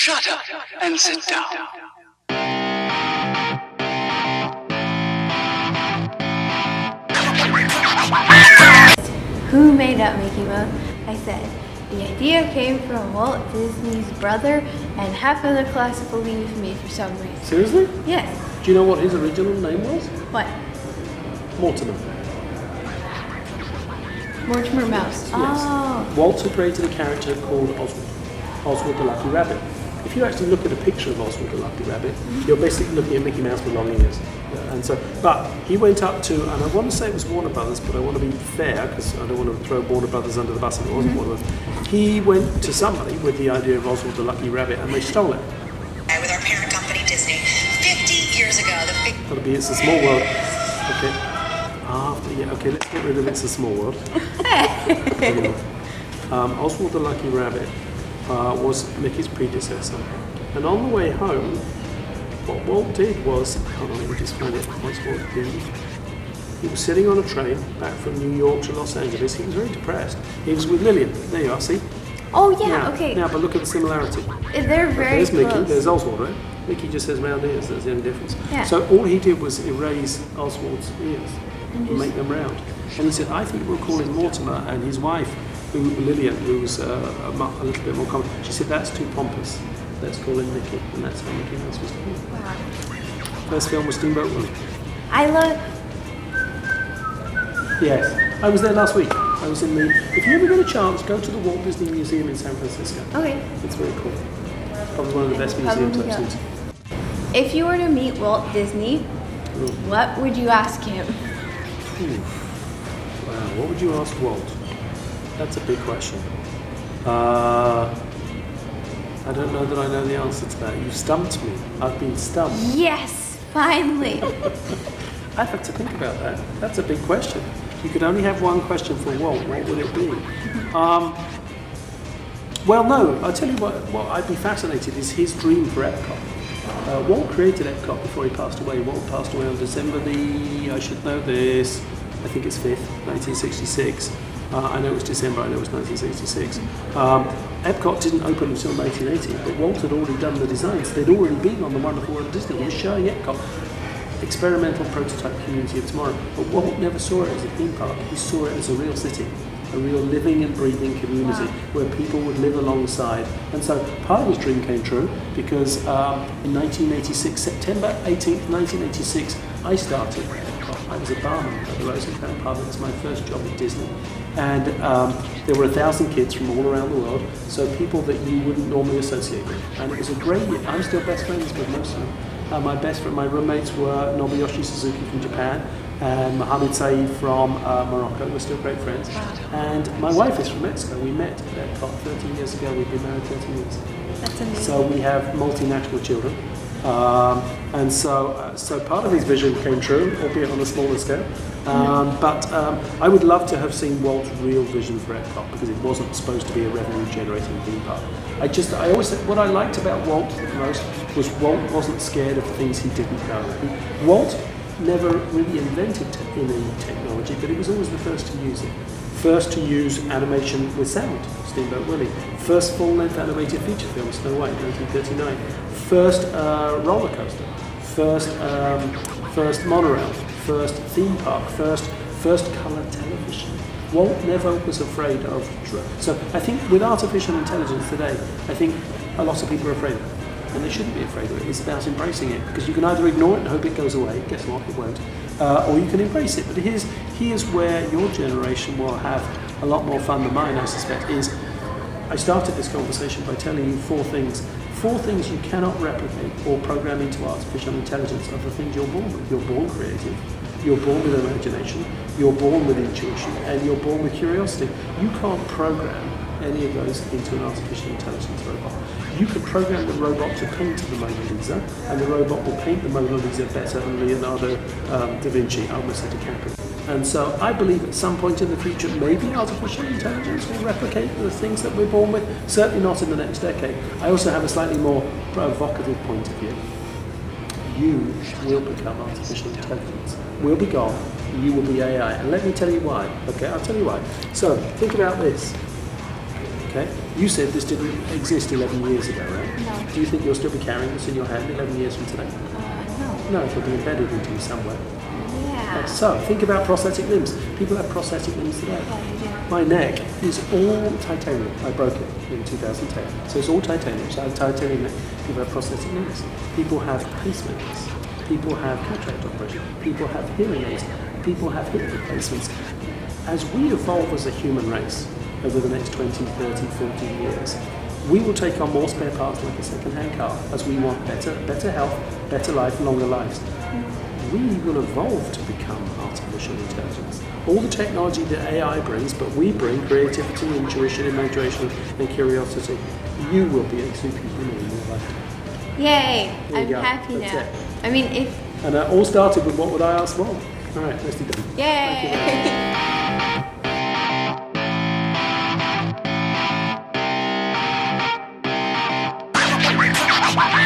Shut up and sit down. Who made up Mickey Mouse? I said, the idea came from Walt Disney's brother, and half of the class believed me for some reason. Seriously? Yes. Do you know what his original name was? What? Mortimer. Mortimer Mouse. Yes. Oh. Walt had created a character called Oswald the Lucky Rabbit. If you actually look at a picture of Oswald the Lucky Rabbit, you're basically looking at Mickey Mouse with long ears. And so, but he went up to, and I want to say it was Warner Brothers, but I want to be fair because I don't want to throw Warner Brothers under the bus, and it wasn't Warner Brothers. He went to somebody with the idea of Oswald the Lucky Rabbit, and they stole it. With our parent company Disney, 50 years ago, That'll be It's a Small World. Okay. Okay, let's get rid of It's a Small World. Anyway, Oswald the Lucky Rabbit was Mickey's predecessor. And on the way home, what Walt did was, hold on, let me just find it. He was sitting on a train back from New York to Los Angeles. He was very depressed. He was with Lillian. There you are, see? Oh yeah, now, okay. Now, but look at the similarity. They're very There's Mickey, close. there's Oswald, right? Mickey just has round ears, that's the only difference. Yeah. So all he did was erase Oswald's ears and make them round. And he said, I think we'll call him Mortimer, and his wife, Lillian, who was a little bit more common, she said, that's too pompous. Let's call him Mickey, and that's how Mickey Mouse was born. Wow. First film was Steamboat Willie. I love. Yes, I was there last week. I was in the. If you ever get a chance, go to the Walt Disney Museum in San Francisco. Okay. It's very cool. Probably one of the best museums I've seen. If you were to meet Walt Disney, what would you ask him? Wow, what would you ask Walt? That's a big question. I don't know that I know the answer to that. You stumped me. I've been stumped. Yes, finally. I'd have to think about that. That's a big question. You could only have one question for Walt. What would it be? Well, no. I'll tell you what I'd be fascinated is his dream for Epcot. Walt created Epcot before he passed away. Walt passed away on December I should know this, I think it's 5th, 1966. I know it was December, I know it was 1966. Epcot didn't open until 1980, but Walt had already done the designs. They'd already been on the Wonderful World of Disney. He was showing Epcot, experimental prototype community of tomorrow. But Walt never saw it as a theme park. He saw it as a real city, a real living and breathing community where people would live alongside. And so part of his dream came true because in 1986, September 18th, 1986, I started Epcot. I was a barman at the Rose and Crown pub. It was my first job at Disney. And there were 1,000 kids from all around the world, so people that you wouldn't normally associate with. And it was a great year. I'm still best friends with most of them. My roommates were Nobuyoshi Suzuki from Japan and Mohammed Saeed from Morocco. We're still great friends. And my wife is from Mexico. We met at Epcot 13 years ago. We've been married 13 years. That's amazing. So we have multinational children. And so part of his vision came true, albeit on a smaller scale. But I would love to have seen Walt's real vision for Epcot because it wasn't supposed to be a revenue-generating theme park. I always said what I liked about Walt the most was Walt wasn't scared of the things he didn't know. Walt never really invented any technology, but he was always the first to use it. First to use animation with sound, Steamboat Willie. First full-length animated feature film, Snow White, 1939. First roller coaster. First monorail. First theme park. First colour television. Walt never was afraid of. So I think with artificial intelligence today, I think a lot of people are afraid of it. And they shouldn't be afraid of it. It's about embracing it because you can either ignore it and hope it goes away. Guess what? It won't. Or you can embrace it. But here's where your generation will have a lot more fun than mine, I suspect, is I started this conversation by telling you 4 things. 4 things you cannot replicate or program into artificial intelligence are the things you're born with. You're born creative. You're born with imagination. You're born with intuition. And you're born with curiosity. You can't program any of those into an artificial intelligence robot. You could program the robot to paint the Mona Lisa, and the robot will paint the Mona Lisa better than Leonardo da Vinci. I almost said DiCaprio. And so I believe at some point in the future, maybe artificial intelligence will replicate the things that we're born with. Certainly not in the next decade. I also have a slightly more provocative point of view. You will become artificial intelligence. We'll be gone. You will be AI. And let me tell you why. Okay, I'll tell you why. So think about this. Okay, You said this didn't exist 11 years ago, right? No. Do you think you'll still be carrying this in your hand 11 years from today? No. No, it'll be embedded into you somewhere. Yeah. So, think about prosthetic limbs. People have prosthetic limbs today. My neck is all titanium. I broke it in 2010. So it's all titanium. So I have titanium neck. People have prosthetic limbs. People have pacemakers. People have cataract operation. People have hearing aids. People have hip replacements. As we evolve as a human race over the next 20, 30, 40 years, we will take on more spare parts like a second-hand car as we want better health, better life, longer lives. We will evolve to become artificial intelligence. All the technology that AI brings, but we bring creativity, intuition, imagination, and curiosity. You will be a superhuman in your life. Yay! There you I'm go. happy That's now. it. I mean, if And it all started with what would I ask Walt? All right, let's do that. yay!